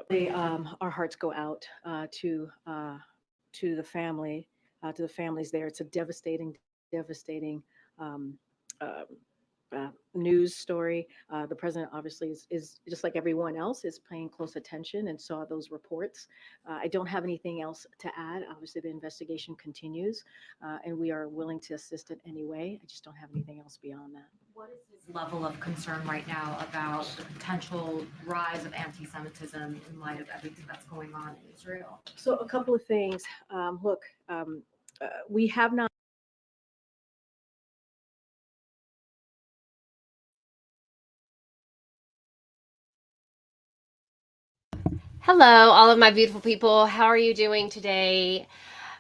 Our hearts go out to the family, to the families there. It's a devastating um, uh, news story. The president obviously is just like everyone else is paying close attention and saw those reports. I don't have anything else to add. Obviously, the investigation continues, and we are willing to assist in any way. I just don't have anything else beyond that. What is his level of concern right now about the potential rise of anti-Semitism in light of everything that's going on in Israel? So, a couple of things. Look, we have not. Hello, all of my beautiful people. How are you doing today?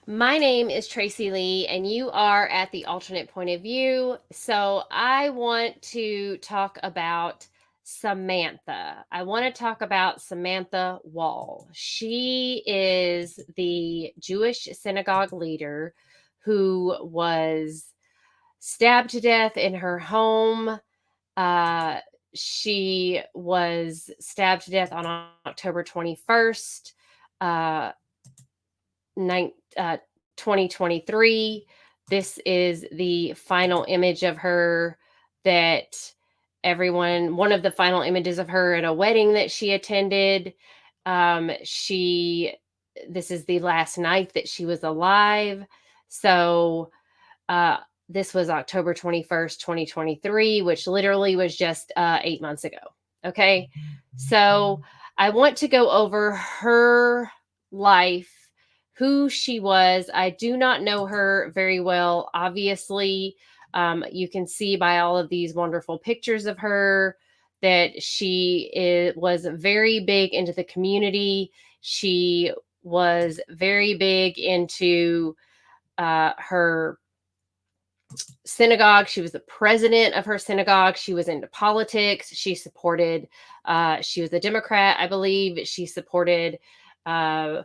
My name is Tracy Lee, and you are at the Alternate Point of View. So, I want to talk about Samantha. I want to talk about Samantha Woll. She is the Jewish synagogue leader who was stabbed to death in her home. She was stabbed to death on October 21st, uh, 2023. This is the final image of her that one of the final images of her at a wedding that she attended. This is the last night that she was alive. So, uh, this was October 21st, 2023, which literally was just 8 months ago. Okay. So I want to go over her life, who she was. I do not know her very well. Obviously, you can see by all of these wonderful pictures of her that was very big into the community. She was very big into her synagogue. She was the president of her synagogue. She was into politics. She was a Democrat, I believe. She supported uh,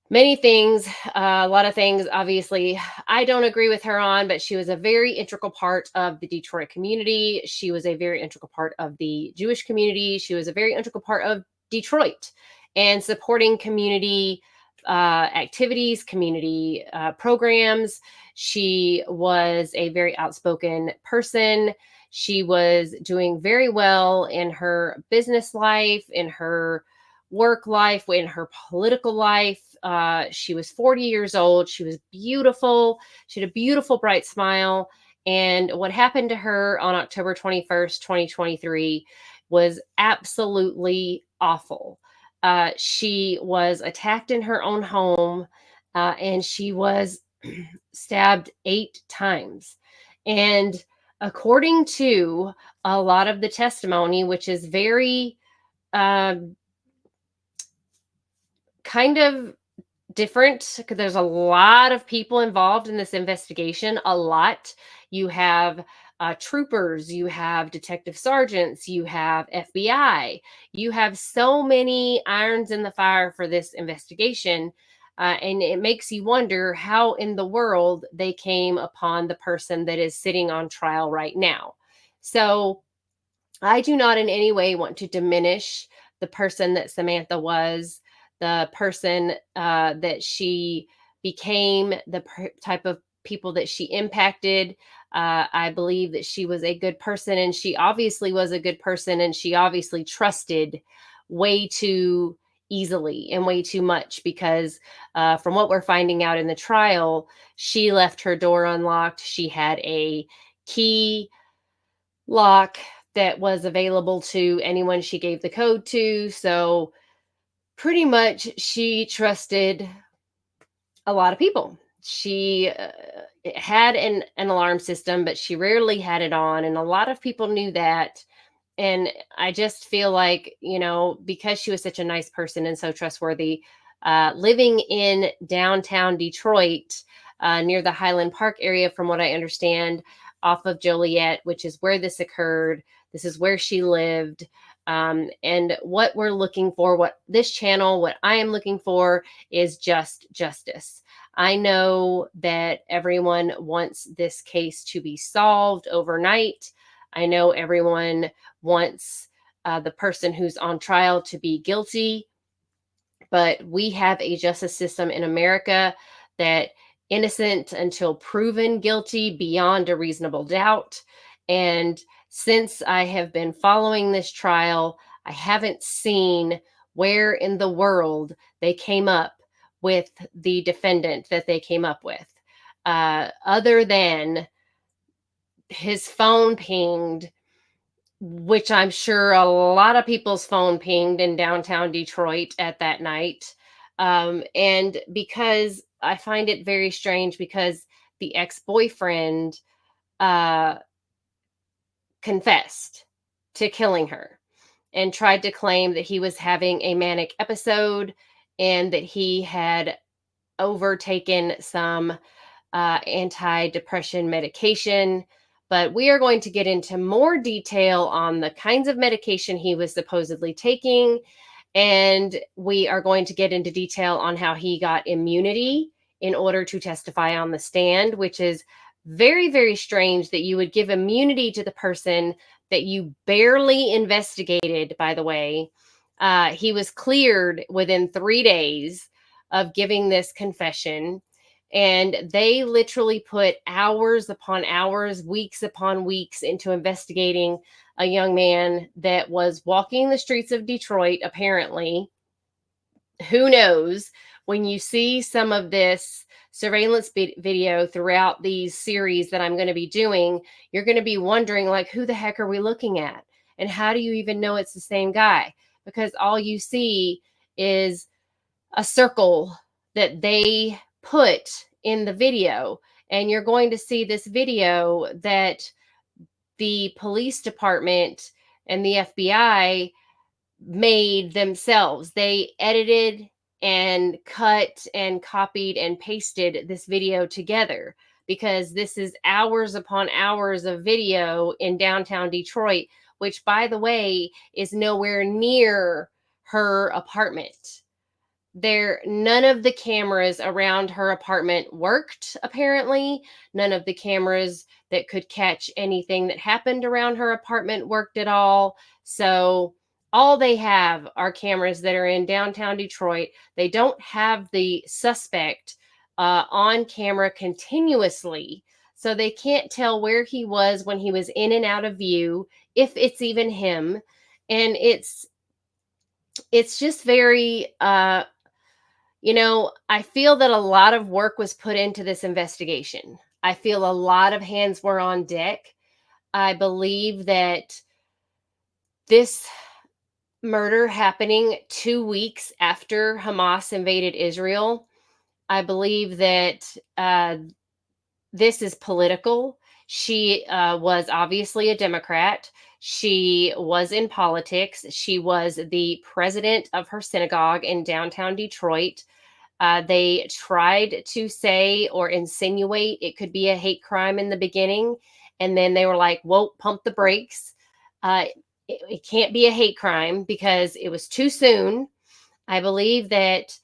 many things, a lot of things, obviously, I don't agree with her on, but she was a very integral part of the Detroit community. She was a very integral part of the Jewish community. She was a very integral part of Detroit and supporting community activities, community programs. She was a very outspoken person. She was doing very well in her business life, in her work life, in her political life. She was 40 years old. She was beautiful. She had a beautiful, bright smile. And what happened to her on October 21st, 2023 was absolutely awful. She was attacked in her own home, and she was stabbed 8 times. And according to a lot of the testimony, which is very kind of different, because there's a lot of people involved in this investigation, a lot. You have troopers, you have detective sergeants, you have FBI, you have so many irons in the fire for this investigation. And it makes you wonder how in the world they came upon the person that is sitting on trial right now. So I do not in any way want to diminish the person that Samantha was, the person that she became, the type of people that she impacted. I believe that she was a good person, and she obviously was a good person, and she obviously trusted way too easily and way too much, because from what we're finding out in the trial, she left her door unlocked. She had a key lock that was available to anyone she gave the code to. So pretty much she trusted a lot of people. She had an alarm system, but she rarely had it on. And a lot of people knew that. And I just feel like, because she was such a nice person and so trustworthy, living in downtown Detroit, near the Highland Park area, from what I understand, off of Joliet, which is where this occurred. This is where she lived. And what we're looking for, what I am looking for, is just justice. I know that everyone wants this case to be solved overnight. I know everyone wants the person who's on trial to be guilty But we have a justice system in America that innocent until proven guilty beyond a reasonable doubt. And since I have been following this trial, I haven't seen where in the world they came up with the defendant that they came up with, other than his phone pinged, which I'm sure a lot of people's phone pinged in downtown Detroit at that night. And because I find it very strange, because the ex-boyfriend uh, confessed to killing her and tried to claim that he was having a manic episode and that he had overtaken some anti-depression medication. But we are going to get into more detail on the kinds of medication he was supposedly taking. And we are going to get into detail on how he got immunity in order to testify on the stand, which is very, very strange that you would give immunity to the person that you barely investigated, by the way. He was cleared within 3 days of giving this confession. And they literally put hours upon hours, weeks upon weeks into investigating a young man that was walking the streets of Detroit, apparently. Who knows? When you see some of this surveillance video throughout these series that I'm going to be doing, you're going to be wondering, like, who the heck are we looking at? And how do you even know it's the same guy? Because all you see is a circle that they put in the video. And you're going to see this video that the police department and the FBI made themselves. They edited and cut and copied and pasted this video together, because this is hours upon hours of video in downtown Detroit, which, by the way, is nowhere near her apartment. None of the cameras around her apartment worked, apparently. None of the cameras that could catch anything that happened around her apartment worked at all. So all they have are cameras that are in downtown Detroit. They don't have the suspect on camera continuously, so they can't tell where he was when he was in and out of view, if it's even him. And it's just very I feel that a lot of work was put into this investigation. I feel a lot of hands were on deck. I believe that this murder happening 2 weeks after Hamas invaded Israel, I believe that this is political. She was obviously a Democrat. She was in politics. She was the president of her synagogue in downtown Detroit. They tried to say or insinuate it could be a hate crime in the beginning. And then they were like, whoa, pump the brakes. It can't be a hate crime because it was too soon. I believe that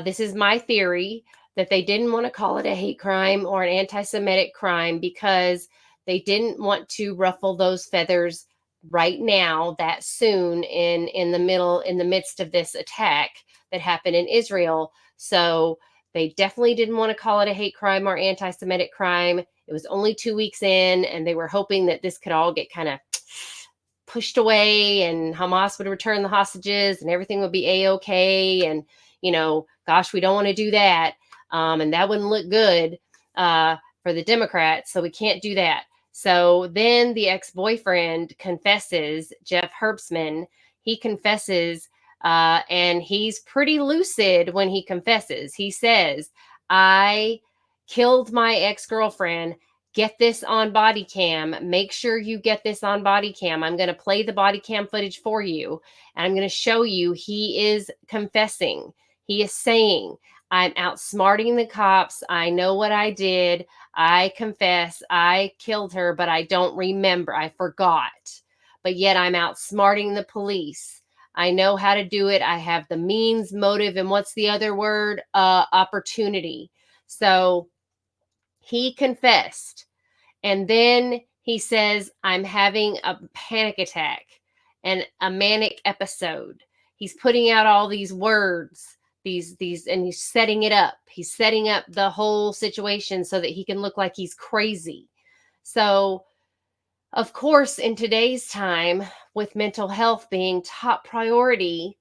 this is my theory, that they didn't want to call it a hate crime or an anti-Semitic crime because they didn't want to ruffle those feathers right now, that soon, in the midst of this attack that happened in Israel. So they definitely didn't want to call it a hate crime or anti-Semitic crime. It was only 2 weeks in, and they were hoping that this could all get kind of pushed away and Hamas would return the hostages and everything would be a-okay. And, gosh, we don't want to do that. And that wouldn't look good for the Democrats. So we can't do that. So then the ex-boyfriend confesses, Jeff Herbstman. He confesses, and he's pretty lucid when he confesses. He says, I killed my ex-girlfriend. Get this on body cam. Make sure you get this on body cam. I'm going to play the body cam footage for you. And I'm going to show you he is confessing. He is saying, I'm outsmarting the cops. I know what I did. I confess. I killed her, but I don't remember. I forgot. But yet I'm outsmarting the police. I know how to do it. I have the means, motive, and what's the other word? Opportunity. So he confessed. And then he says, I'm having a panic attack and a manic episode. He's putting out all these words and he's setting it up. He's setting up the whole situation so that he can look like he's crazy. So, of course, in today's time, with mental health being top priority,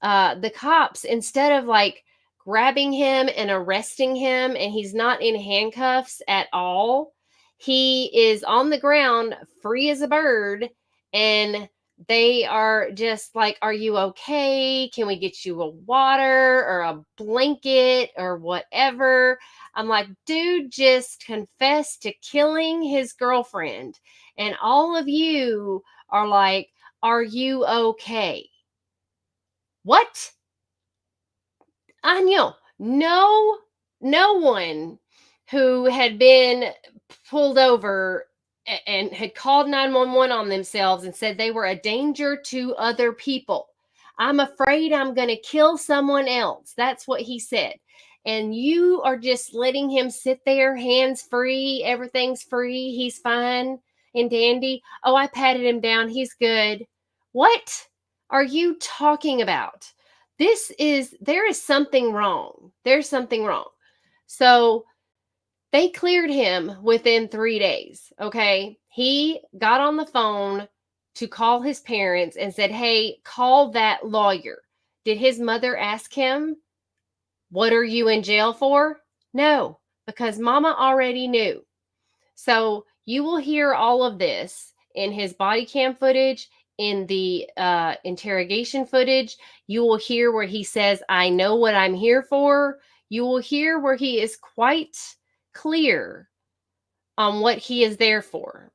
the cops, instead of like grabbing him and arresting him, and he's not in handcuffs at all, he is on the ground, free as a bird, and they are just like, "Are you okay? Can we get you a water or a blanket or whatever?" I'm like, dude just confessed to killing his girlfriend. And all of you are like, "Are you okay?" What? I know no one who had been pulled over and had called 911 on themselves and said they were a danger to other people. "I'm afraid I'm going to kill someone else." That's what he said. And you are just letting him sit there, hands free, everything's free, he's fine and dandy. "Oh, I patted him down, he's good." What are you talking about? There is something wrong. There's something wrong. So they cleared him within 3 days. Okay. He got on the phone to call his parents and said, "Hey, call that lawyer." Did his mother ask him, "What are you in jail for?" No, because mama already knew. So you will hear all of this in his body cam footage, in the interrogation footage. You will hear where he says, "I know what I'm here for." You will hear where he is quite clear on what he is there for.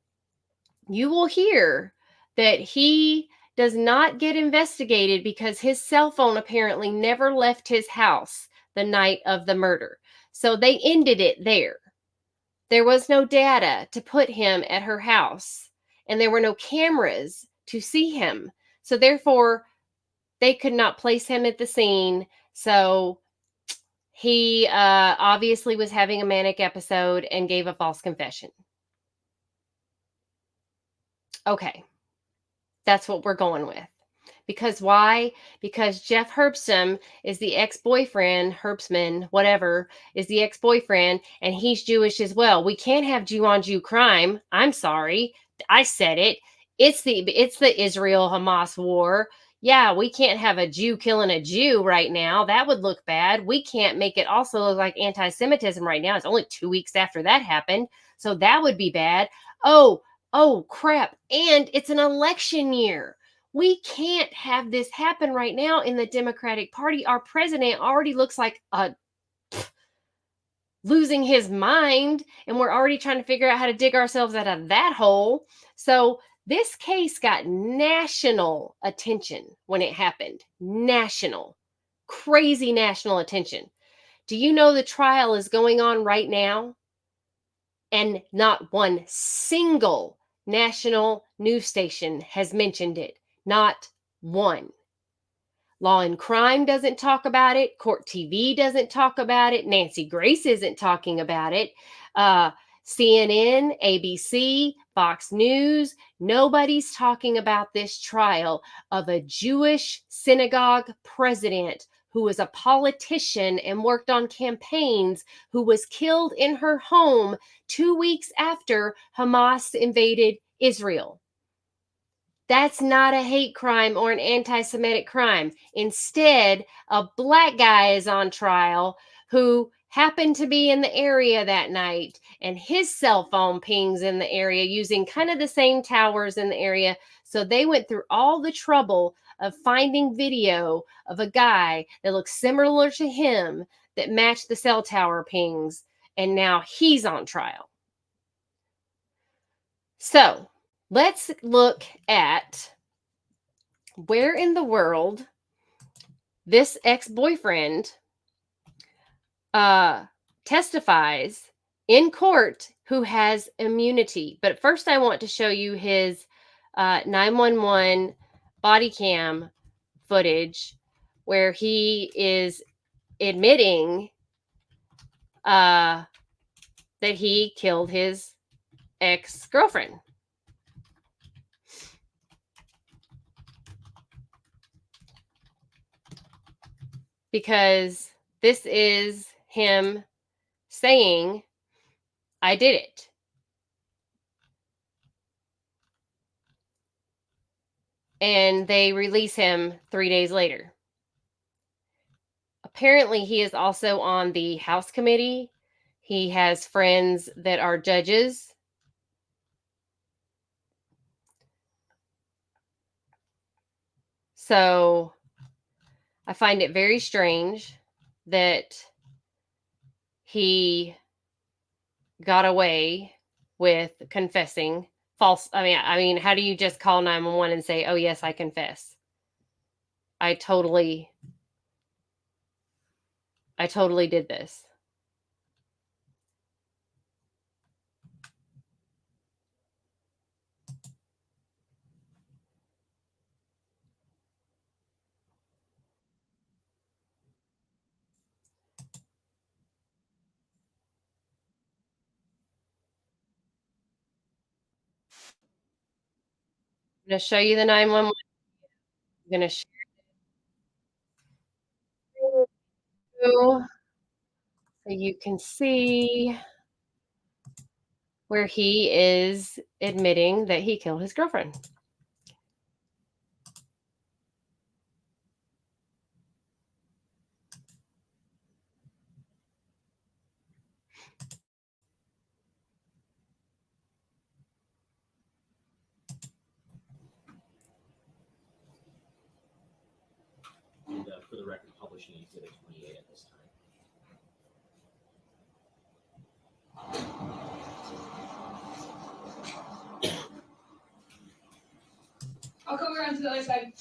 You will hear that he does not get investigated because his cell phone apparently never left his house the night of the murder. So they ended it there. There was no data to put him at her house, and there were no cameras to see him. So therefore, they could not place him at the scene. So he obviously was having a manic episode and gave a false confession. Okay, that's what we're going with. Because why? Because Jeff Herbstman is the ex-boyfriend, Herbstman, whatever, is the ex-boyfriend, and he's Jewish as well. We can't have Jew-on-Jew crime. I'm sorry. I said it. It's the Israel-Hamas war. Yeah, we can't have a Jew killing a Jew right now. That would look bad. We can't make it also look like anti-Semitism right now. It's only 2 weeks after that happened. So that would be bad. Oh, crap. And it's an election year. We can't have this happen right now in the Democratic Party. Our president already looks like losing his mind, and we're already trying to figure out how to dig ourselves out of that hole. So this case got national attention when it happened. National. Crazy national attention. Do you know the trial is going on right now? And not one single national news station has mentioned it. Not one. Law and Crime doesn't talk about it. Court TV doesn't talk about it. Nancy Grace isn't talking about it. CNN, ABC, Fox News, nobody's talking about this trial of a Jewish synagogue president who was a politician and worked on campaigns, who was killed in her home 2 weeks after Hamas invaded Israel. That's not a hate crime or an anti-Semitic crime. Instead, a black guy is on trial who happened to be in the area that night, and his cell phone pings in the area using kind of the same towers in the area. So they went through all the trouble of finding video of a guy that looks similar to him that matched the cell tower pings, and now he's on trial. So let's look at where in the world this ex-boyfriend testifies in court who has immunity. But first, I want to show you his 911 body cam footage where he is admitting that he killed his ex-girlfriend. because this is him saying, I did it. And they release him 3 days later. Apparently, he is also on the House committee. He has friends that are judges. So I find it very strange that he got away with confessing false. I mean, how do you just call 911 and say, "Oh yes, I confess"? I totally did this. I'm going to show you the 911. I'm going to share it with you so you can see where he is admitting that he killed his girlfriend. And for the record, publishing Exhibit 28 at this time. I'll come around to the other side.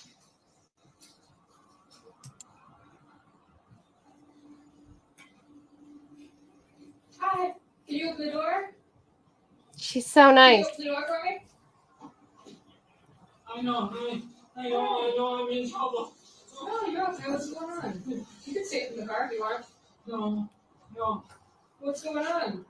Hi. Can you open the door? She's so Can nice. you open the door for me? I know, I'm in trouble. No, you're okay. What's going on? You can stay in the car if you want. No. What's going on?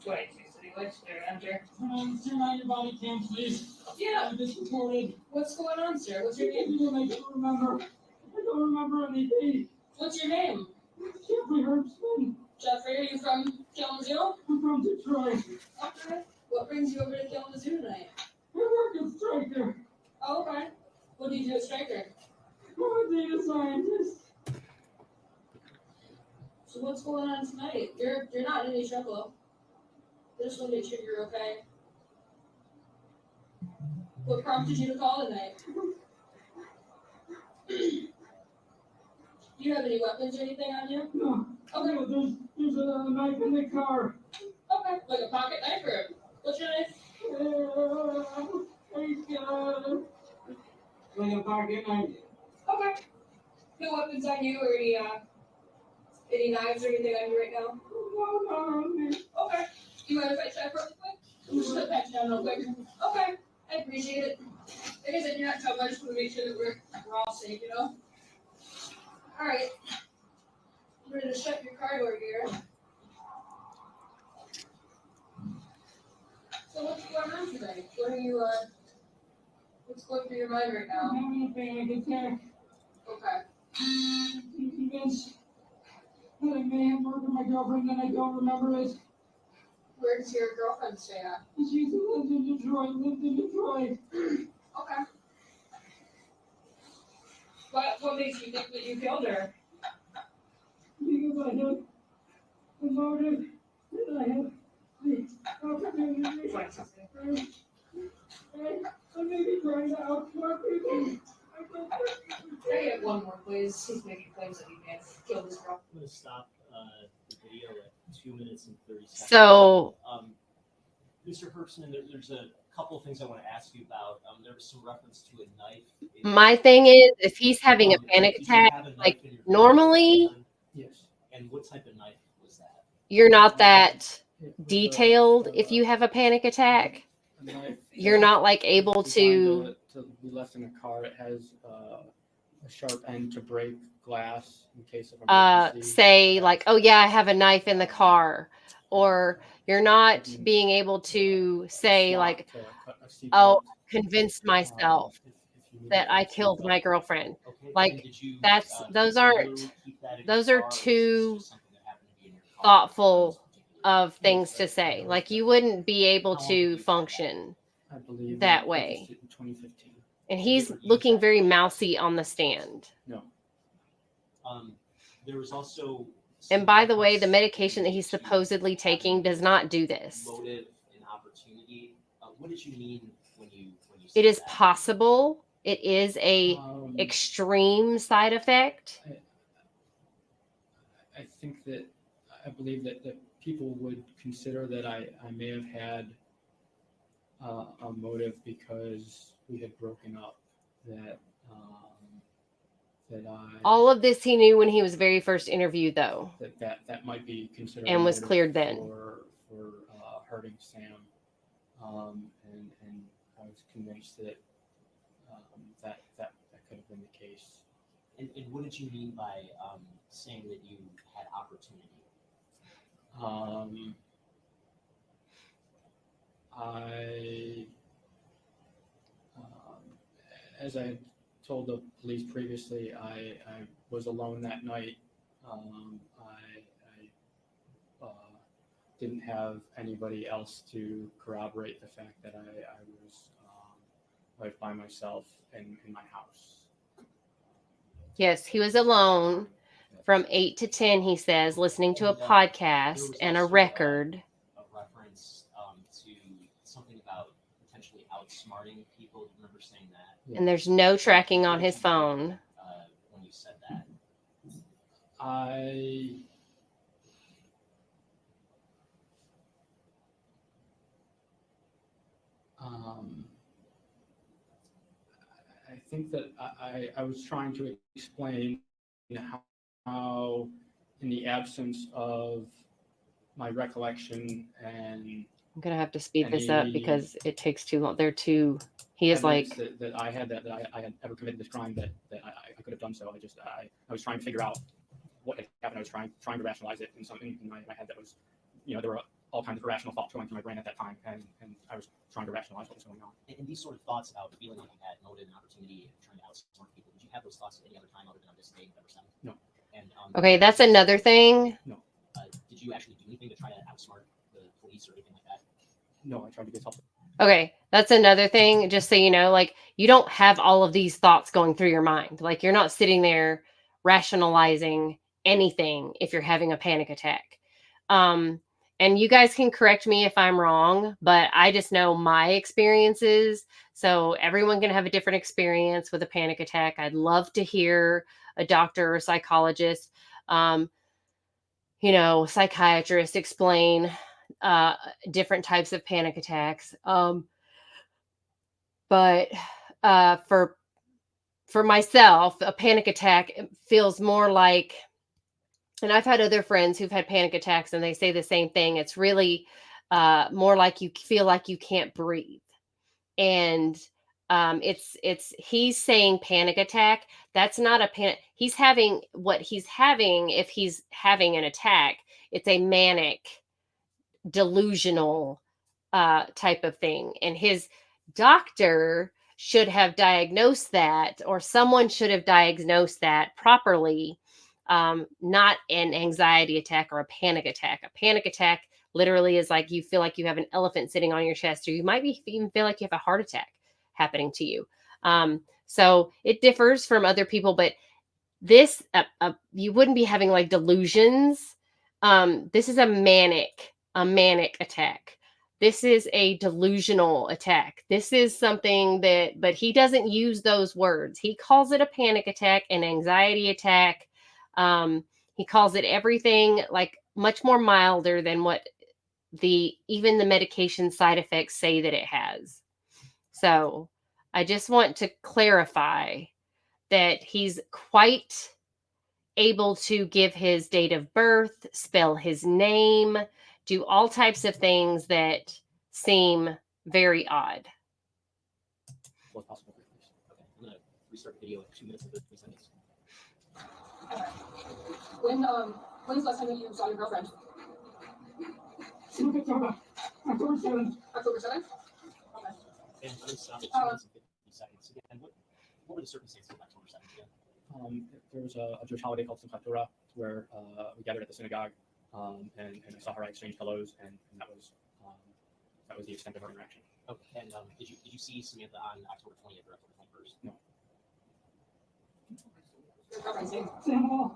Wait, so you like to enter? Turn on your body cam, please. Yeah. I'm just recorded. What's going on, sir? What's your name? I don't remember anything. What's your name? Jeffrey Herbstman. Jeffrey, are you from Kalamazoo? I'm from Detroit. Okay. What brings you over to Kalamazoo tonight? I work at Stryker. Oh, okay. What do you do at Stryker? I'm a data scientist. So what's going on tonight? You're not in any trouble. I just want to make sure you're okay. What prompted you to call tonight? Do you have any weapons or anything on you? No. Okay. No, there's a knife in the car. Okay. Like a pocket knife or what's your knife? Like a pocket knife. Okay. No weapons on you or any knives or anything on you right now? No. Okay. Do you mind if I check real quick? I'm just gonna pat you down real quick. Okay. I appreciate it. Like I said, you're not trouble. I just want to make sure that we're all safe, you know? Alright. I'm ready to shut your car door here. So what's going on today? What are you what's going through your mind right I'm now? having a panic attack. Okay. I'm convinced that I may have murdered my girlfriend and I don't remember it. Where does your girlfriend stay at? She lived in Detroit. Okay. What makes you think that you killed her? Because I have the motive and I have the opportunity. I may be trying to outsmart people. Can I get one more, please? He's making claims that he may have killed his girl. I'm going to stop the video at 2 minutes and 30 seconds. So Mr. Herbstman, there's a couple of things I want to ask you about. There was some reference to a knife. my thing is, if he's having a panic Did you attack, have a knife like in your normally possession? Yes. And what type of knife was that? you're not that detailed if you have a panic attack. You're not like able to be left in a car. It has a sharp end to break glass in case of emergency. say like, oh yeah, I have a knife in the car, or you're not being able to say like, oh, convinced myself. If that I killed my girlfriend. Okay. Like, and did you, those regularly aren't keep that in those your are car, or was this too just something that happened to be in your car on this thoughtful particular of day? things to say. Like, you wouldn't be able How long have you to had that? function I believe that I way. purchased it in 2015. And Have you he's ever used looking that very device? mousy on the stand. No. There was also And some by the way, the reference medication that made he's to supposedly taking having does not do this. motive and opportunity. What did you mean when you It said is that? possible. It is a extreme side effect. I think that I believe that people would consider that I may have had a motive because we had broken up. That I All of this he knew when he was very first interviewed, though. that might be considered And a was motive cleared then. for hurting Sam, and I was convinced that that could have been the case. And what did you mean by saying that you had opportunity? As I had told the police previously, I was alone that night. I didn't have anybody else to corroborate the fact that I was by myself in my house. Yes, he was alone from 8 to 10, he says, listening to a There podcast was and a also, record. A reference to something about potentially outsmarting people. Do you remember saying that? And there's no tracking on What did his you phone. think, when you said that? I think that I was trying to explain how, in the absence of my recollection and I'm going to have to speed this up because it takes too long. He is like, that I had had ever committed this crime, that I could have done so. I was trying to figure out what had happened. I was trying to rationalize it in something in my head that was, there were all kinds of irrational thoughts going through my brain at that time, and I was trying to rationalize what was going on. And these sort of thoughts about feeling like you had motive and opportunity and trying to outsmart people, did you have those thoughts at any other time other than on this day, November 7th? No. And okay, that's another thing. No. Did you actually do anything to try to outsmart the police or anything like that? No, I tried to get help. Okay, that's another thing. Just so you know, like, you don't have all of these thoughts going through your mind. Like, you're not sitting there rationalizing anything if you're having a panic attack. And you guys can correct me if I'm wrong, but I just know my experiences. So everyone can have a different experience with a panic attack. I'd love to hear a doctor or a psychologist, psychiatrist explain different types of panic attacks. But for myself, a panic attack feels more like, and I've had other friends who've had panic attacks and they say the same thing. It's really more like you feel like you can't breathe. And he's saying panic attack. That's not a panic. He's having if he's having an attack, it's a manic, delusional type of thing. And his doctor should have diagnosed that, or someone should have diagnosed that properly. Not an anxiety attack or a panic attack. A panic attack literally is like you feel like you have an elephant sitting on your chest, or you might even feel like you have a heart attack happening to you. So it differs from other people, but this, you wouldn't be having like delusions. This is a manic attack. This is a delusional attack. This is something but he doesn't use those words. He calls it a panic attack, an anxiety attack. He calls it everything like much more milder than what even the medication side effects say that it has. So I just want to clarify that he's quite able to give his date of birth, spell his name, do all types of things that seem very odd. What's possible? Okay, I'm gonna restart the video in 2 minutes and 33 seconds. When's the last time that you saw your girlfriend? October 7th? Okay. And I'm gonna stop at 2 minutes and 50 seconds. Again, were the circumstances of October 7th again? There was a Jewish holiday called Simchat Torah where we gathered at the synagogue, and I saw her. I exchanged hellos, and that was the extent of our interaction. Okay. And did you see Samantha on October 20th or October 21st? No. Sam Woll.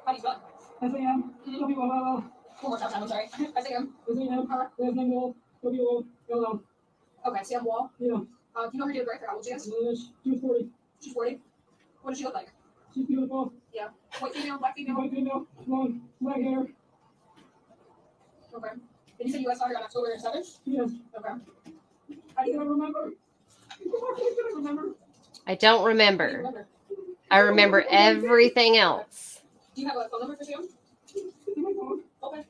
How do you spell it? S-A-M. W-O-L-L. One more time, I'm sorry. S-A-M. S-A-M. Sam Woll. W-O-L-L. Okay, Sam Woll. Yeah. Do you know her date of birth or how old she is? She was 40. She's 40? What does she look like? She's beautiful. Yeah. White female, black female? White female, blonde, black hair. Okay. And you said you last saw her on October 7th? Yes. Okay. How do you remember? I don't remember. I remember everything else. Do you have a phone number for Sam? Okay.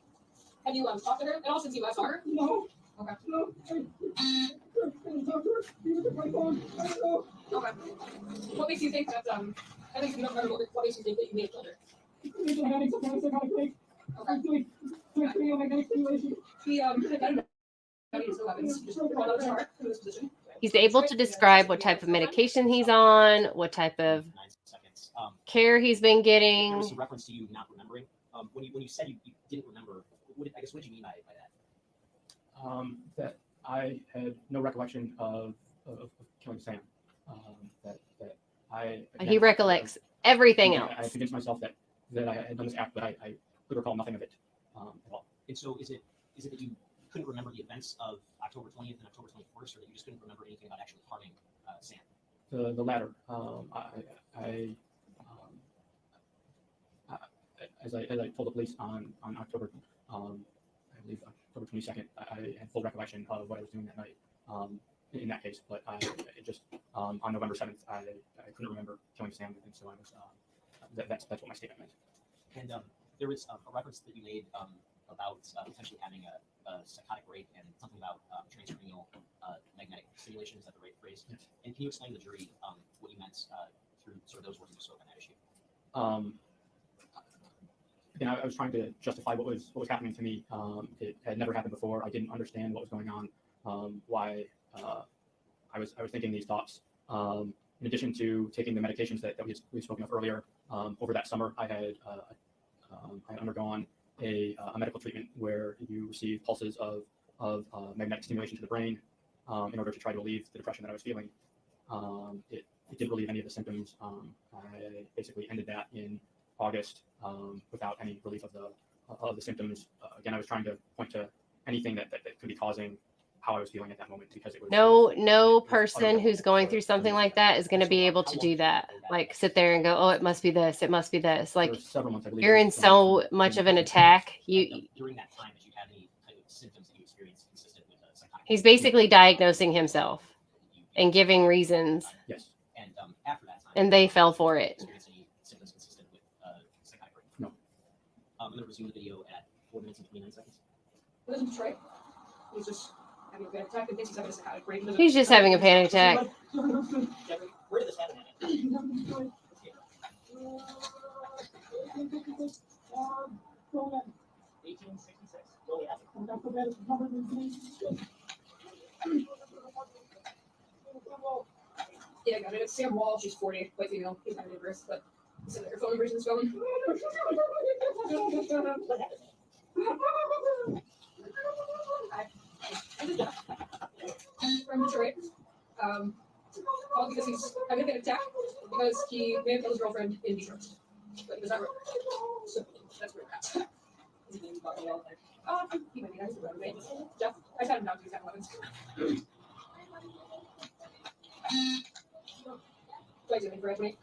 Have you talked to her at all since you last saw her? No. Okay. No. Okay. What makes you think that I think you don't remember what makes you think that you may have killed her? Okay. He He's able to describe what type of medication he's on, what type of 9 seconds. care he's been There getting. was some reference to you not remembering. When you said you didn't remember, what did you mean by that? That I had no recollection of killing Sam. That I He recollects everything else. I convinced myself that I had done this act, but I could recall nothing of it at all. And so is it that you couldn't remember the events of October 20th and October 21st, or that you just couldn't remember anything about actually harming Sam? The latter. As I told the police on October, I believe October 22nd, I had full recollection of what I was doing that night. In that case, but it just on November 7th, I couldn't remember killing Sam, and so I was that's what my statement meant. And there was a reference that you made about potentially having a psychotic break and something about transcranial magnetic stimulation. Is that the right phrase? Yes. And can you explain to the jury what you meant through sort of those words you spoke on that issue? Again, I was trying to justify what was happening to me. It had never happened before. I didn't understand what was going on. Why I was thinking these thoughts. In addition to taking the medications that we've spoken of earlier, over that summer, I had undergone a medical treatment where you receive pulses of magnetic stimulation to the brain in order to try to relieve the depression that I was feeling. It didn't relieve any of the symptoms. I basically ended that in August without any relief of the symptoms. Again, I was trying to point to anything that could be causing how I was feeling at that moment, because it was No person who's going through something like that is going to be able to do that. Like sit there and go, oh, it must be this. It must be this. Like several months, I believe, you're in so much of an attack. During that time, did you have any kind of symptoms that you experienced consistent with a psychotic? He's basically diagnosing himself and giving reasons, Yes. And after that time, and they fell for it. experienced any symptoms consistent with psychotic break? No. I'm going to resume the video at 4 minutes and 29 seconds. He doesn't Detroit. He's just having a panic attack and thinks he's having a psychotic break. He's just having a panic attack. Jeffrey, where did this happen at? 1866. Well, yeah. Yeah, I got it. It's Sam Woll. She's 40, white female. He's not diverse, but it's in their phone number is going. From Detroit. All because he's having a panic attack because he may have killed his girlfriend in Detroit. But he does not remember. So that's where we're at. He might be nice about it. Jeff, I've had him down to 10-11. What do you for Anthony?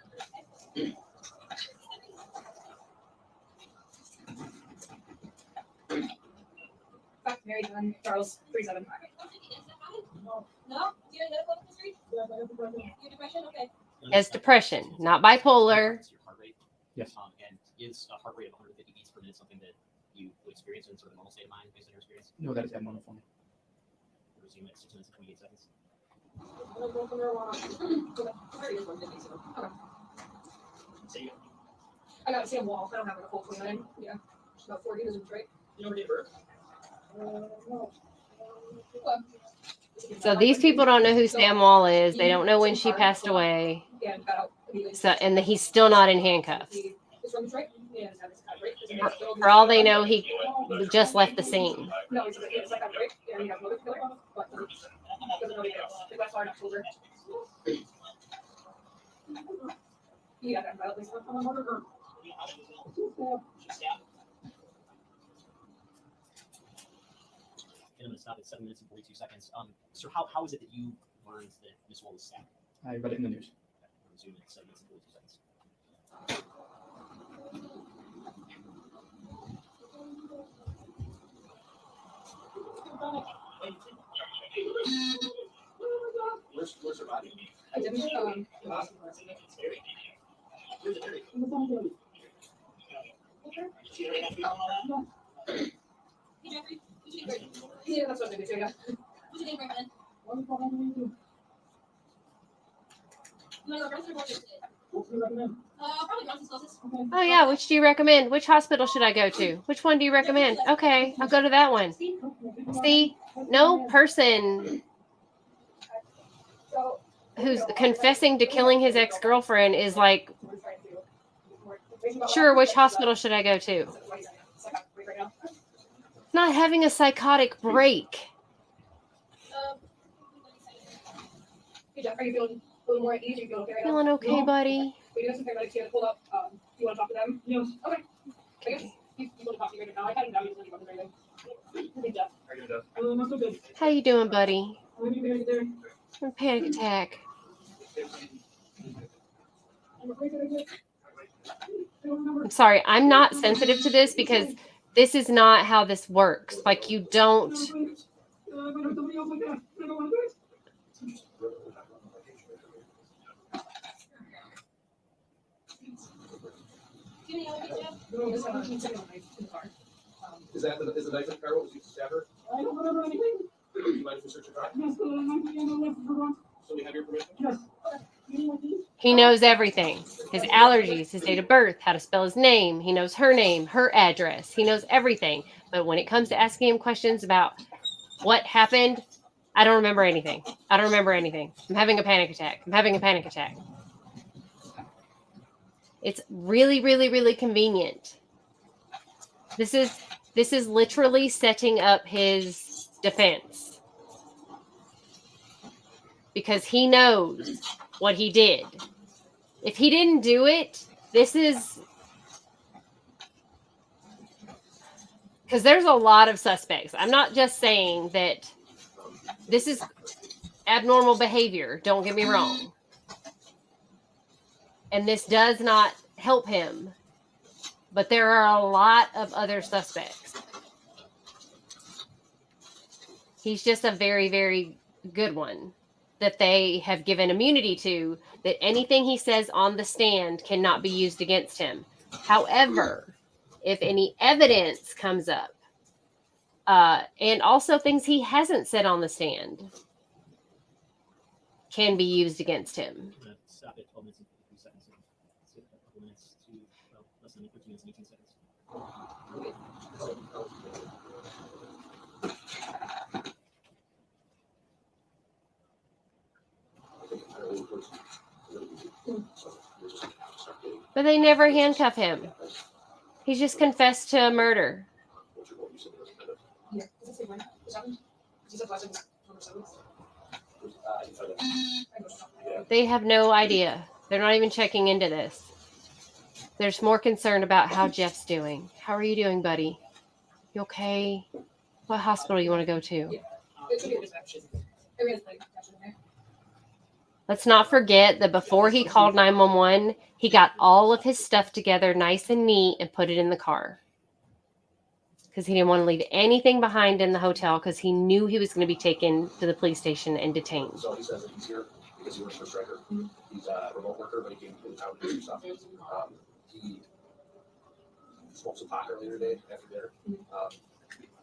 Mary John Charles 375. No? Do you have medical history? You have depression? Okay. He has depression, not bipolar. Your heart rate. Yes. And is a heart rate of 150 beats per minute something that you would experience in sort of normal state of mind based on your experience? No, that is abnormal for me. Resume at 6 minutes and 28 seconds. Okay. I got Sam Woll. I don't have like a full 29. Yeah. She's about 40. Lives in Detroit. You know her date of birth? So these people don't know who Sam Woll is. They don't know when she passed away. And got out So, and he's still not in handcuffs. It's from Detroit. Yeah, it's kind of break. For all they know, he just left the scene. No, it's like a break. Yeah, you have motive killer, but doesn't know details. The West Florida soldier. Yeah, that violently stuff on the murder. And I'm going to stop at 7 minutes and 42 seconds. Sir, how is it that you learned that Miss Woll was stabbed? I read it in the news. Resume at 7 minutes and 42 seconds. Where's her body? I didn't, Where's it buried? yeah, that's what I did too, yeah. What's your name, Brandon? You want to go first or today? Probably Johnson's closest. Oh yeah, which do you recommend? Which hospital should I go to? Which one do you recommend? Okay, I'll go to that one. See, no person So, who's confessing to killing his ex-girlfriend is like, sure, which hospital should I go to? Not having a psychotic break. Hey Jeff, are you feeling a little more at ease? Are you feeling okay right now? Feeling okay, buddy? We do have some paramedics here to pull up. You want to talk to them? Yes. Okay. I guess you want to talk to you right now. I had him down. He wasn't even very good. Hey Jeff. How are you doing, Not so good. How you doing, buddy? I'm going to be there. A panic attack. I'm afraid that I get. I don't remember. I'm sorry, I'm not sensitive to this because this is not how this works. Like, you don't. I'm going to hurt somebody else like that. I don't want to do it. Give me a Jeff. No, this one, she's sitting on the knife in the car. Is the knife in the car? What was used to stab her? I don't remember anything. Do you mind if we search your car? Yes, the knife on the left for one. So we have your permission? Yes. You want these? He knows everything. His allergies, his date of birth, how to spell his name. He knows her name, her address. He knows everything. But when it comes to asking him questions about what happened, I don't remember anything. I don't remember anything. I'm having a panic attack. I'm having a panic attack. It's really, really, really convenient. This is literally setting up his defense. Because he knows what he did. If he didn't do it, this is... Because there's a lot of suspects. I'm not just saying that this is abnormal behavior. Don't get me wrong. And this does not help him. But there are a lot of other suspects. He's just a very, very good one that they have given immunity to, that anything he says on the stand cannot be used against him. However, if any evidence comes up, and also things he hasn't said on the stand, can be used against him. I'm going to stop at 12 minutes and 53 seconds. And skip a couple minutes to, well, less than 15 minutes and 18 seconds. But they never handcuff him. He just confessed to a murder. Yeah. Is it the same one? The seven? Is it last number 7? They have no idea. They're not even checking into this. There's more concern about how Jeff's doing. How are you doing, buddy? You okay? What hospital you want to go to? It should be a dispatch. Everybody's like, catch in there. Let's not forget that before he called 911, he got all of his stuff together nice and neat and put it in the car. Because he didn't want to leave anything behind in the hotel because he knew he was going to be taken to the police station and detained. So he says that he's here because he works for Stryker. He's a remote worker, but he came in town to do stuff. He smoked some pot earlier today after dinner,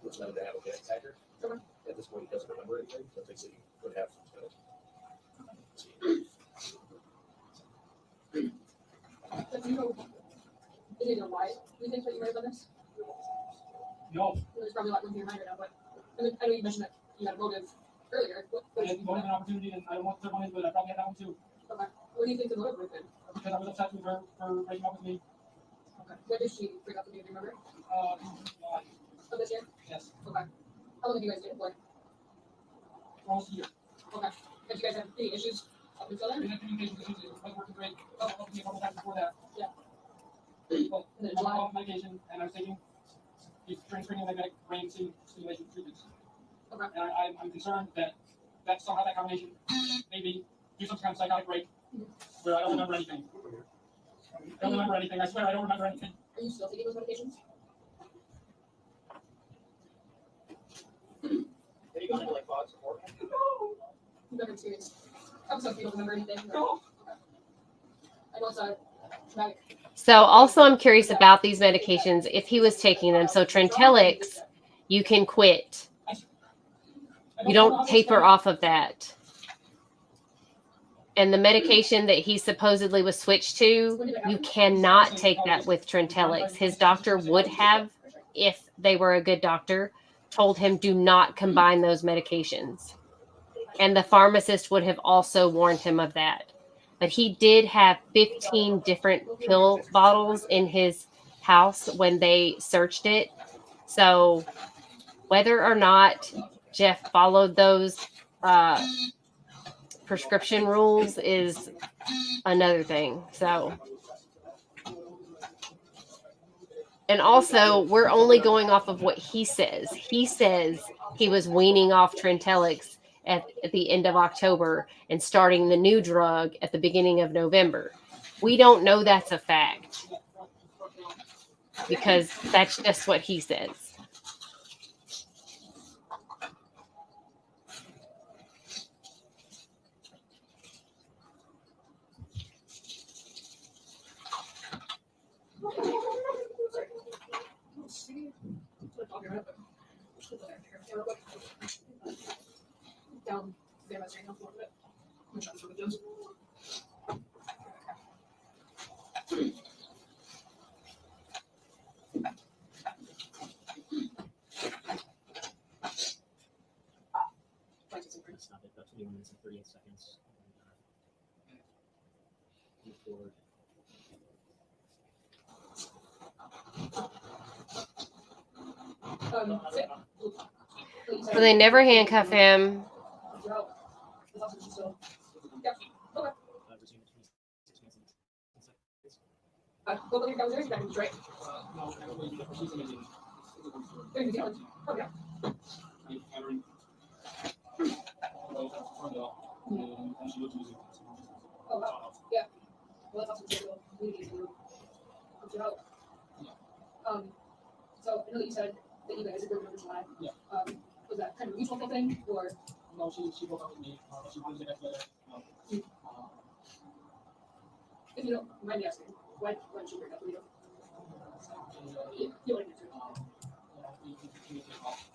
which led him to have a panic attack. At this point, he doesn't remember anything, so thinks that he could have Do you know, is it a lie? Do you think that you might have done this? No, There's probably a lot going through your mind right now, but I mean, I know you mentioned that you had a motive earlier. What I do you had think one of an opportunity, and I don't want to step on it, but I probably had that one too. okay. What do you think the motive would have been? because I was upset with her for breaking up with me. Okay. When did she break up with you? Do you remember? July. Oh, this year? Yes. Okay. How long have you guys dated for? Almost a year. Okay. Did you guys have any issues up until then? We had communication issues. It wasn't working great. I talked to me a couple times before that. Yeah. But And then I was July? off medication and I was taking these transcranial magnetic brain stimulation treatments. Okay. And I'm concerned that somehow that combination maybe do some kind of psychotic break where I don't remember anything. I don't remember anything. I swear I don't remember anything. Are you still taking those medications? Have you gone into like thoughts before? You've never experienced episodes you don't remember anything? Or- Oh. Okay. I know it's a traumatic. So also I'm curious about these medications, if he was taking them. So Trintellix, you can quit. You don't taper off of that. And the medication that he supposedly was switched to, you cannot take that with Trintellix. His doctor would have, if they were a good doctor, told him do not combine those medications. And the pharmacist would have also warned him of that. But he did have 15 different pill bottles in his house when they searched it. So whether or not Jeff followed those prescription rules is another thing. So, and also we're only going off of what he says. He says he was weaning off Trintellix at the end of October and starting the new drug at the beginning of November. We don't know that's a fact because that's just what he says. Down there, that's right now, a little bit. I'm gonna try this with those. Stop it. 21 minutes and 38 seconds. Move forward. So they never handcuff him. Resume 26 minutes and 10 seconds. Go look at downstairs, back in Detroit. No, she's amazing. They're in New Zealand. Oh, yeah. Oh, wow. Yeah. Well, that's awesome. So, we need to come to help. So I know that you said that you guys agreed on July. Yeah. Was that kind of a mutual thing, or? No, she broke up with me. She wanted to get together. If you don't mind me asking, when did she break up with you? You want to get to it.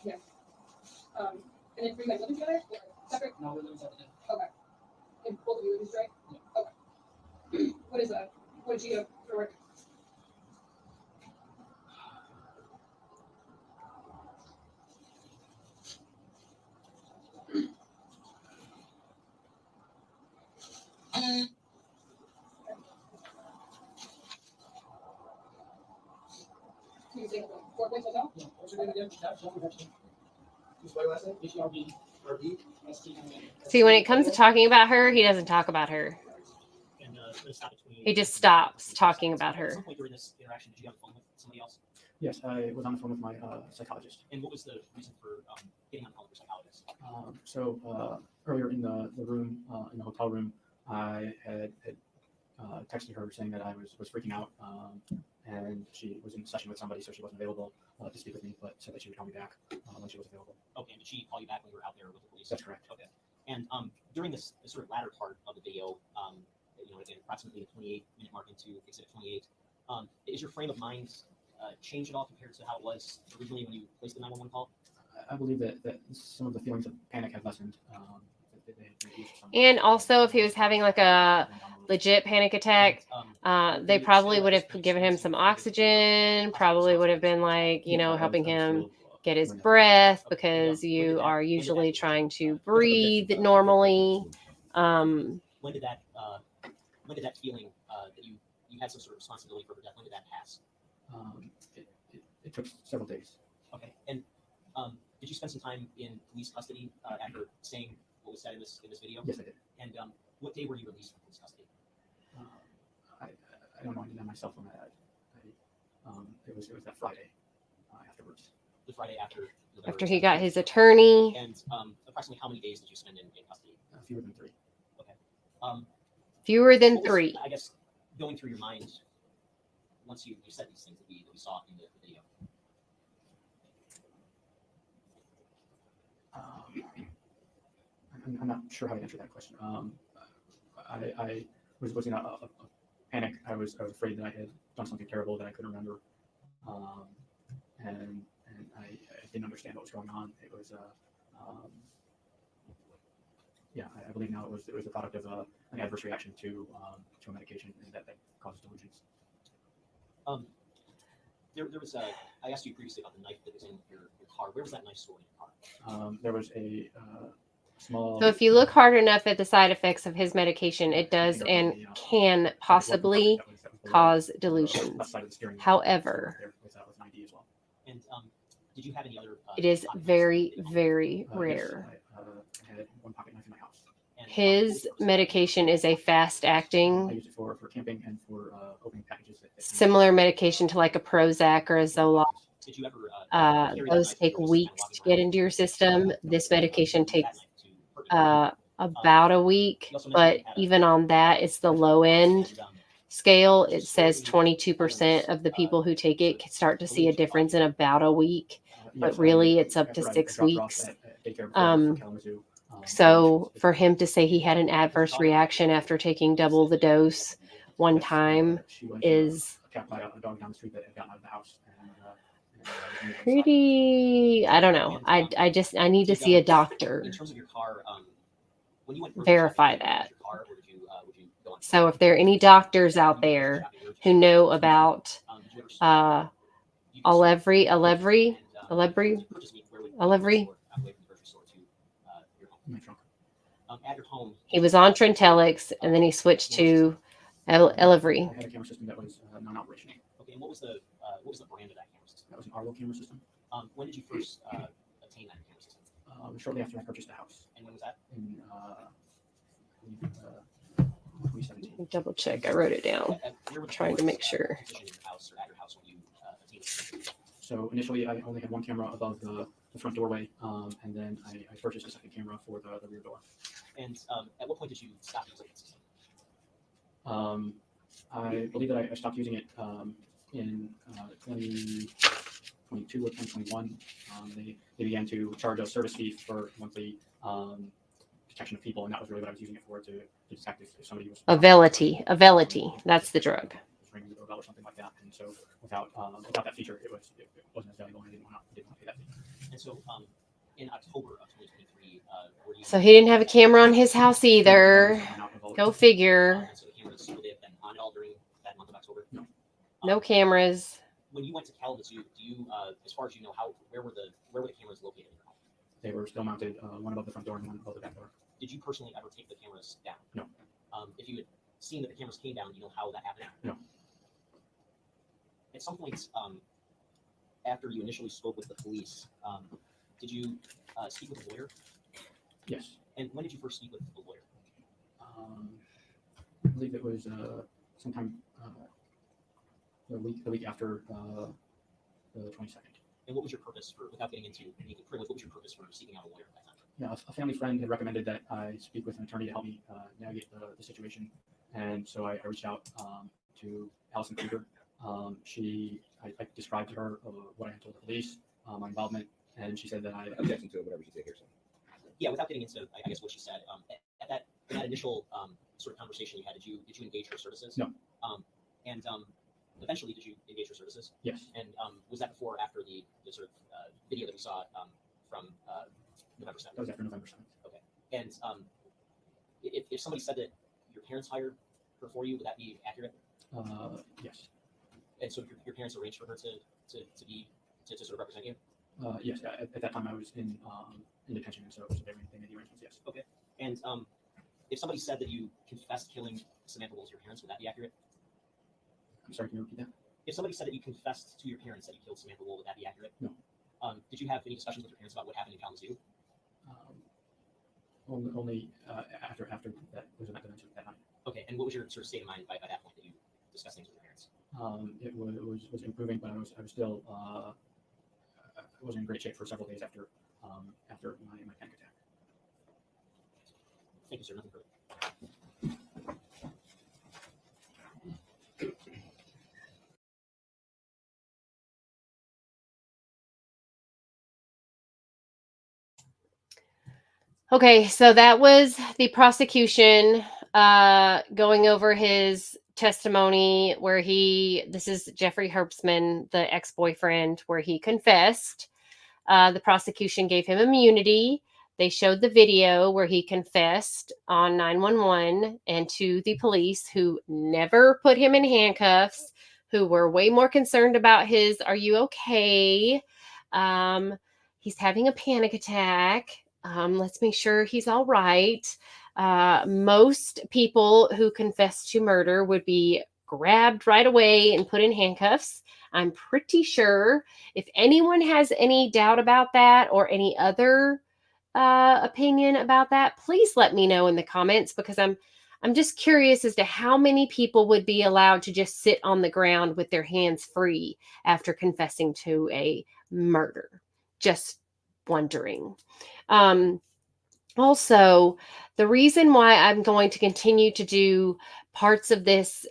Yeah. And then were you guys living together or separate? No, we're living separate. Okay. And both of you live in Detroit? Yeah. Okay. What did she do for work? Can you say Fort Wayne Hotel? Yeah. What's your name again? Jeffrey Herbstman. Who's my last name? HRB. RB? See, when it comes to talking about her, he doesn't talk about her. And we're gonna stop between. He just stops talking about At her. some point during this interaction, did you have a phone with somebody else? Yes, I was on the phone with my psychologist. And what was the reason for getting on the phone with your psychologist? So earlier in the room, in the hotel room, I had texted her saying that I was freaking out, and she was in session with somebody, so she wasn't available to speak with me, but said that she would call me back when she was available. Okay, and did she call you back when you were out there with the police? That's correct. Okay. And during this sort of latter part of the video, at approximately the 28-minute mark into exhibit 28, is your frame of mind changed at all compared to how it was originally when you placed the 911 call? I believe that some of the feelings of panic have lessened. And also, if he was having like a legit panic attack, they probably would have given him some oxygen, probably would have been like, helping him get his breath, because you are usually trying to breathe normally. When did that feeling that you had some sort of responsibility for her death? When did that pass? It took several days. Okay. And did you spend some time in police custody after saying what was said in this video? Yes, I did. And what day were you released from police custody? I don't know. I did that myself on that. It was that Friday afterwards. The Friday after. November After he 7th? got his attorney. And approximately how many days did you spend in custody? Fewer than 3. Fewer than What was, 3. I guess, going through your mind once you said these things that we saw in the video. I'm not sure how to answer that question. I was in a panic. I was afraid that I had done something terrible that I couldn't remember, and I didn't understand what was going on. It was yeah, I believe now it was the product of an adverse reaction to a medication, and that causes delusions. There was I asked you previously about the knife that was in your car. Where was that knife stored in your car? There was a small. So if you look hard enough at the side effects of his medication, it does and can possibly cause delusions. However, And did you have any other? it is pocket knives? very, very rare. Yes, I had one pocket knife in my house. And, His medication is a fast I acting, used it for camping and for opening packages. similar medication to like a Prozac or a Zoloft. Did you ever? Carry that Those knife take with you weeks and to walk get around? into your system. This medication Use that takes knife to hurt yourself? about a week, but even on that, it's the low end And, scale. It says 22% of the people who take it can start to see a difference in about a week. But really, it's up to 6 weeks. So for him to say he had an adverse reaction after taking double the dose one time is attacked by a dog down the street that had gotten out of the house. pretty, I don't know. I need to see a doctor in terms of your car, when you went grocery verify shopping, did you that. use your car, or would you go on So foot? if there are any doctors out there who know about Did you ever you could Alevri, and, Alevri, to purchase meat, where would you Alevri. go away from the grocery store to your home? My trunk. At your home, He was on Trintellix and then he switched to Alevri. I had a camera system that was non-operational. okay, and what was the brand of that camera system? That was an Arlo camera system. When did you first obtain that camera system? Shortly after I purchased the house And when was that? in 2017. Double check. I wrote it down. Where were the Trying to cameras, make sure. positioned in your house or at your house when you obtained it? So initially, I only had one camera above the front doorway, and then I purchased a second camera for the rear door. And at what point did you stop using that system? I believe that I stopped using it in 2022 or 2021. They began to charge a service fee for monthly detection of people, and that was really what I was using it for, to detect if somebody was Avelity. That's the drug. was ringing the doorbell or something like that. And so without that feature, it wasn't as valuable, and I didn't want to pay that fee. And so in October of 2023, were you? So he didn't have a camera on his house either. Go figure. And so the cameras, would they have been on at all during that month of October? No. No cameras. When you went to Kalamazoo, do you, as far as you know, where were the cameras located in your home? They were still mounted, one above the front door and one above the back door. Did you personally ever take the cameras down? No. If you had seen that the cameras came down, do you know how that happened? No. At some point, after you initially spoke with the police, did you speak with a lawyer? Yes. And when did you first speak with the lawyer? I believe it was sometime the week after the 22nd. And what was your purpose for, without getting into any privilege, what was your purpose for seeking out a lawyer at that time? Yeah, a family friend had recommended that I speak with an attorney to help me navigate the situation, and so I reached out to Allison Krieger. I described to her what I had told the police, my involvement, and she said that I Objection to whatever you say here, sir. Yeah, without getting into, I guess, what she said, at that initial sort of conversation you had, did you engage her services? No. And eventually, did you engage her services? Yes. And was that before or after the sort of video that we saw from November 7th? That was after November 7th. Okay. And if somebody said that your parents hired her for you, would that be accurate? Yes. And so your parents arranged for her to sort of represent you? Yes. At that time, I was in detention, and so they made the arrangements. Yes. Okay. And if somebody said that you confessed killing Samantha Woll, your parents, would that be accurate? I'm sorry, can you repeat that? If somebody said that you confessed to your parents that you killed Samantha Woll, would that be accurate? No. Did you have any discussions with your parents about what happened in Kalamazoo? Only after that was an event that night. Okay, and what was your sort of state of mind by that point that you discussed things with your parents? It was improving, but I was still I wasn't in great shape for several days after my panic attack. Thank you, sir. Nothing further. Okay, so that was the prosecution going over his testimony where this is Jeffrey Herbstman, the ex-boyfriend, where he confessed. The prosecution gave him immunity. They showed the video where he confessed on 911 and to the police, who never put him in handcuffs, who were way more concerned about his, are you okay? He's having a panic attack. Let's make sure he's all right. Most people who confess to murder would be grabbed right away and put in handcuffs. I'm pretty sure. If anyone has any doubt about that or any other opinion about that, please let me know in the comments, because I'm just curious as to how many people would be allowed to just sit on the ground with their hands free after confessing to a murder. Just wondering. Also, the reason why I'm going to continue to do parts of this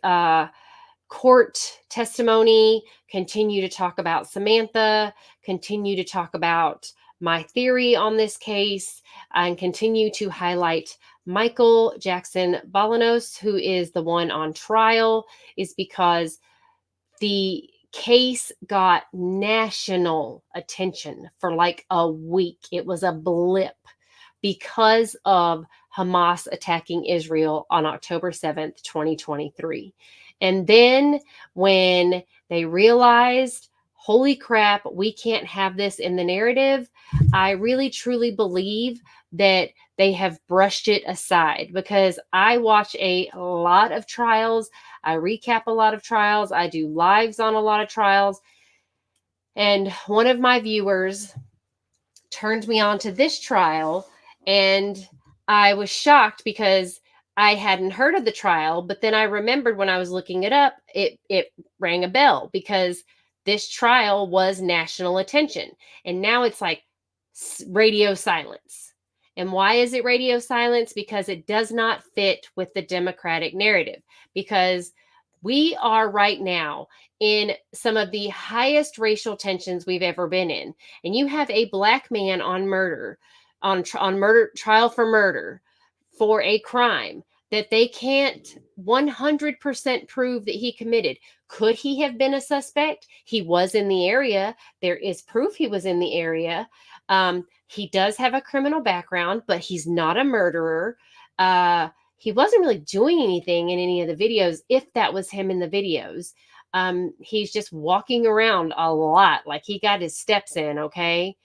court testimony, continue to talk about Samantha, continue to talk about my theory on this case, and continue to highlight Michael Jackson Bolanos, who is the one on trial, is because the case got national attention for like a week. It was a blip because of Hamas attacking Israel on October 7th, 2023. And then when they realized, holy crap, we can't have this in the narrative, I really truly believe that they have brushed it aside, because I watch a lot of trials. I recap a lot of trials. I do lives on a lot of trials. And one of my viewers turned me on to this trial, and I was shocked because I hadn't heard of the trial, but then I remembered when I was looking it up, it rang a bell, because this trial was national attention. And now it's like radio silence. And why is it radio silence? Because it does not fit with the Democratic narrative. Because we are right now in some of the highest racial tensions we've ever been in. And you have a black man on murder, on trial for murder, for a crime that they can't 100% prove that he committed. Could he have been a suspect? He was in the area. There is proof he was in the area. He does have a criminal background, but he's not a murderer. He wasn't really doing anything in any of the videos, if that was him in the videos. He's just walking around a lot, like he got his steps in, okay?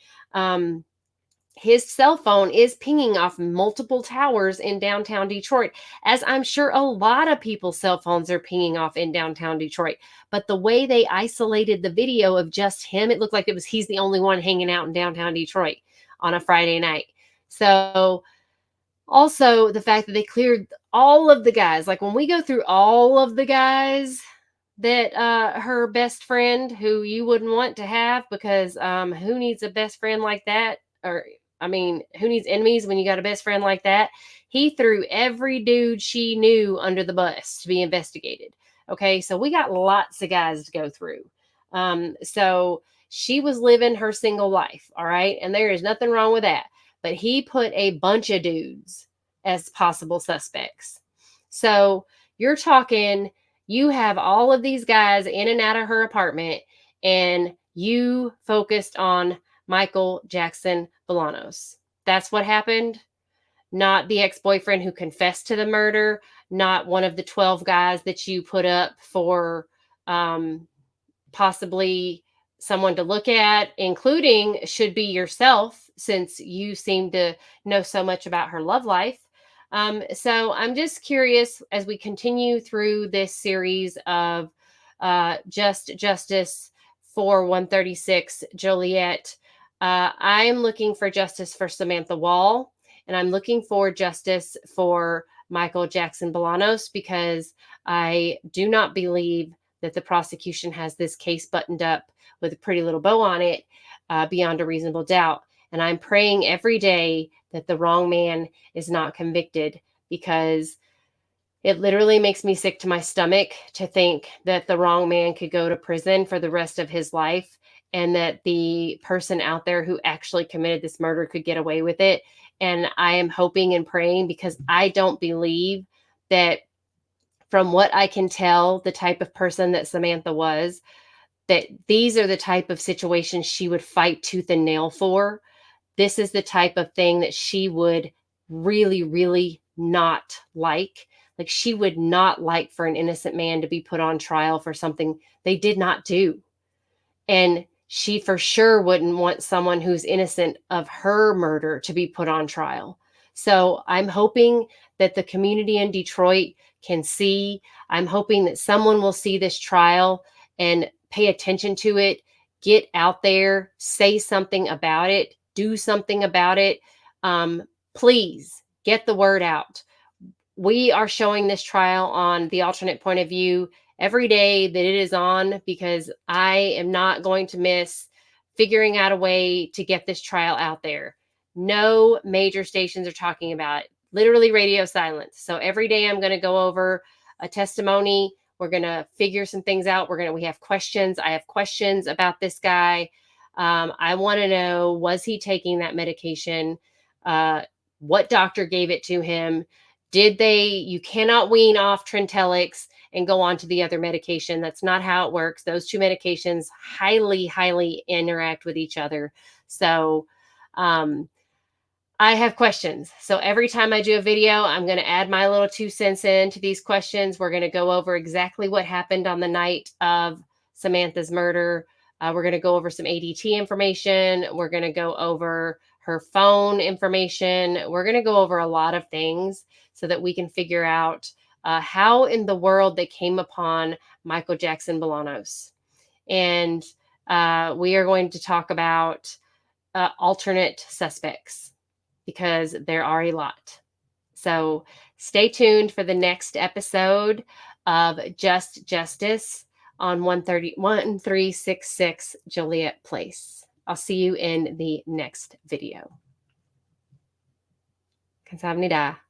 His cell phone is pinging off multiple towers in downtown Detroit, as I'm sure a lot of people's cell phones are pinging off in downtown Detroit. But the way they isolated the video of just him, it looked like he's the only one hanging out in downtown Detroit on a Friday night. So also the fact that they cleared all of the guys, like when we go through all of the guys that her best friend, who you wouldn't want to have, because who needs a best friend like that? Or who needs enemies when you got a best friend like that? He threw every dude she knew under the bus to be investigated. Okay, so we got lots of guys to go through. So she was living her single life, all right? And there is nothing wrong with that. But he put a bunch of dudes as possible suspects. So you're talking, you have all of these guys in and out of her apartment, and you focused on Michael Jackson Bolanos. That's what happened. Not the ex-boyfriend who confessed to the murder, not one of the 12 guys that you put up for possibly someone to look at, including should be yourself, since you seem to know so much about her love life. So I'm just curious, as we continue through this series of Just Justice for 136 Joliet. I'm looking for justice for Samantha Woll, and I'm looking for justice for Michael Jackson Bolanos, because I do not believe that the prosecution has this case buttoned up with a pretty little bow on it beyond a reasonable doubt. And I'm praying every day that the wrong man is not convicted, because it literally makes me sick to my stomach to think that the wrong man could go to prison for the rest of his life, and that the person out there who actually committed this murder could get away with it. And I am hoping and praying, because I don't believe that, from what I can tell, the type of person that Samantha was, that these are the type of situations she would fight tooth and nail for. This is the type of thing that she would really, really not like. Like, she would not like for an innocent man to be put on trial for something they did not do. And she for sure wouldn't want someone who's innocent of her murder to be put on trial. So I'm hoping that the community in Detroit can see. I'm hoping that someone will see this trial and pay attention to it, get out there, say something about it, do something about it. Please get the word out. We are showing this trial on the alternate point of view every day that it is on, because I am not going to miss figuring out a way to get this trial out there. No major stations are talking about it. Literally radio silence. So every day I'm going to go over a testimony. We're going to figure some things out. We have questions. I have questions about this guy. I want to know, was he taking that medication? What doctor gave it to him? You cannot wean off Trintellix and go on to the other medication. That's not how it works. Those two medications highly, highly interact with each other. So I have questions. So every time I do a video, I'm going to add my little 2 cents into these questions. We're going to go over exactly what happened on the night of Samantha's murder. We're going to go over some ADT information. We're going to go over her phone information. We're going to go over a lot of things so that we can figure out how in the world they came upon Michael Jackson Bolanos. And we are going to talk about alternate suspects, because there are a lot. So stay tuned for the next episode of Just Justice on 1366 Joliet Place. I'll see you in the next video. Kamsahamnida.